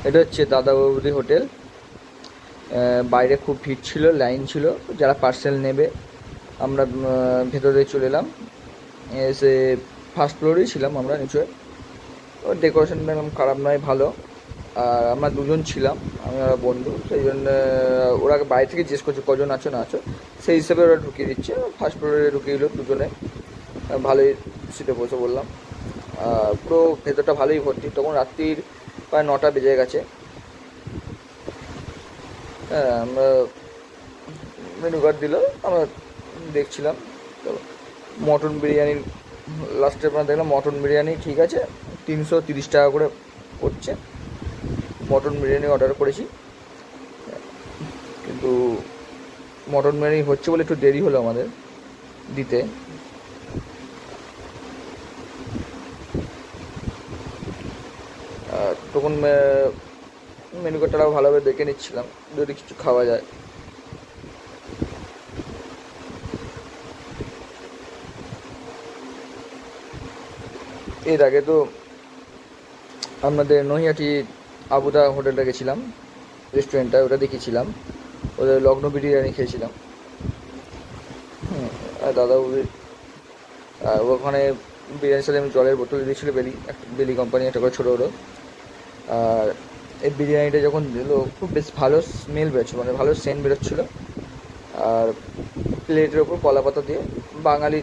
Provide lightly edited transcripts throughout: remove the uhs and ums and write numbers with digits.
এটা হচ্ছে দাদা বৌদি হোটেল। বাইরে খুব ভিড় ছিল, লাইন ছিল, যারা পার্সেল নেবে। আমরা ভেতরে চলে এলাম, এসে ফার্স্ট ফ্লোরেই ছিলাম আমরা নিচে। ওর ডেকোরেশনটা একদম খারাপ নয়, ভালো। আর আমরা দুজন ছিলাম, আমি আর বন্ধু, সেই জন্য ওরা বাইরে থেকে জিজ্ঞেস করছে কজন আছো না আছো, সেই হিসেবে ওরা ঢুকিয়ে দিচ্ছে। ফার্স্ট ফ্লোরে ঢুকিয়ে দিল দুজনে, ভালোই সিটে বসে বললাম। পুরো ভেতরটা ভালোই ভর্তি। তখন রাত্রির প্রায় 9টা বেজে গেছে। হ্যাঁ, আমরা মেনু কার্ড দিল, আমরা দেখছিলাম। তো মটন বিরিয়ানির লাস্টে আপনার দেখলাম মটন বিরিয়ানি ঠিক আছে, 330 টাকা করে পড়ছে। মটন বিরিয়ানি অর্ডার করেছি, কিন্তু মটন বিরিয়ানি হচ্ছে বলে একটু দেরি হলো আমাদের দিতে। তখন মেনু কার্ডটাও ভালোভাবে দেখে নিচ্ছিলাম যদি কিছু খাওয়া যায়। এর আগে তো আমাদের নৈহাটি আবুদা হোটেলটা গেছিলাম, রেস্টুরেন্টটা, ওটা দেখেছিলাম, ওদের লগ্ন বিরিয়ানি খেয়েছিলাম। আর দাদা বৌদির ওখানে বিরিয়ানির সাথে আমি জলের বোতল দিয়েছিল, বেলি কোম্পানি একটা করে ছোটো হলো। আর এই বিরিয়ানিটা যখন দিল খুব বেশ ভালো স্মেল বেরোচ্ছিলো, মানে ভালো সেন্ট বেরোচ্ছিলো। আর প্লেটের ওপর কলা পাতা দিয়ে, বাঙালি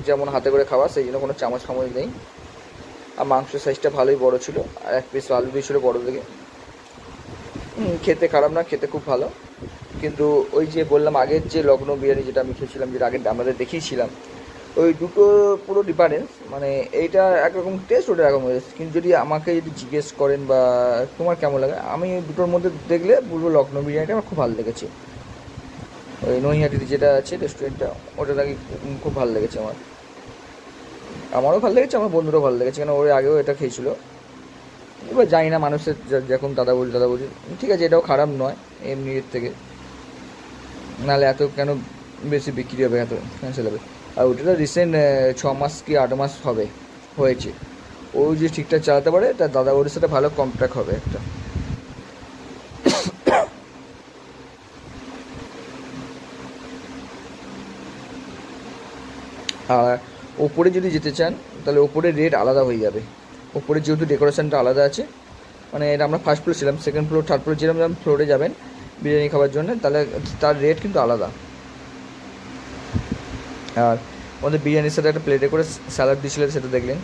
যেমন হাতে করে খাওয়া, সেই জন্য কোনো চামচ ফামচ নেই। আর মাংসের সাইজটা ভালোই বড়ো ছিল, আর 1 পিস আলু দিয়েছিলো বড়ো থেকে। খেতে খারাপ না, খেতে খুব ভালো। কিন্তু ওই যে বললাম আগের যে লগ্ন বিরিয়ানি যেটা আমি খেয়েছিলাম, যেটা আগে আমাদের দেখিয়েছিলাম, ওই দুটো পুরো ডিফারেন্স। মানে এইটা একরকম টেস্ট, ওটা একরকম টেস্ট। কিন্তু যদি আমাকে যদি জিজ্ঞেস করেন বা তোমার কেমন লাগে, আমি দুটোর মধ্যে দেখলে বলবো লগ্ন বিরিয়ানিটা আমার খুব ভালো লেগেছে। ওই নৈহাটিতে যেটা আছে রেস্টুরেন্টটা, ওটা নাকি খুব ভালো লেগেছে আমারও ভালো লেগেছে, আমার বন্ধুরও ভালো লেগেছে, কেন ওর আগেও এটা খেয়েছিল। এবার জানি না মানুষের যখন দাদা বলছি ঠিক আছে, এটাও খারাপ নয় এমনি এর থেকে, নাহলে এত কেন বেশি বিক্রি হবে, এত ক্যান্সেল হবে। আর ওটা তো রিসেন্ট 6 মাস কি 8 মাস হয়েছে। ও যে ঠিকঠাক চালাতে পারে, তার দাদা ওর সাথে ভালো কন্ট্যাক্ট হবে একটা। আর ওপরে যদি যেতে চান তাহলে ওপরে রেট আলাদা হয়ে যাবে। ওপরে যেহেতু ডেকোরেশনটা আলাদা আছে, মানে এটা আমরা ফার্স্ট ফ্লোর ছিলাম, সেকেন্ড ফ্লোর থার্ড ফ্লোর যেরকম ফ্লোরে যাবেন বিরিয়ানি খাওয়ার জন্য, তাহলে তার রেট কিন্তু আলাদা। আর আমাদের বিরিয়ানির সাথে একটা প্লেটে করে স্যালাড দিয়েছিলেন, সেটা দেখলেন,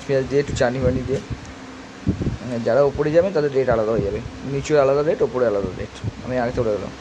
পেঁয়াজ দিয়ে একটু চানি বানি দিয়ে। যারা ওপরে যাবেন তাদের রেট আলাদা হয়ে যাবে, নিচে আলাদা রেট, ওপরে আলাদা রেট। আমি আগে চলে গেলাম।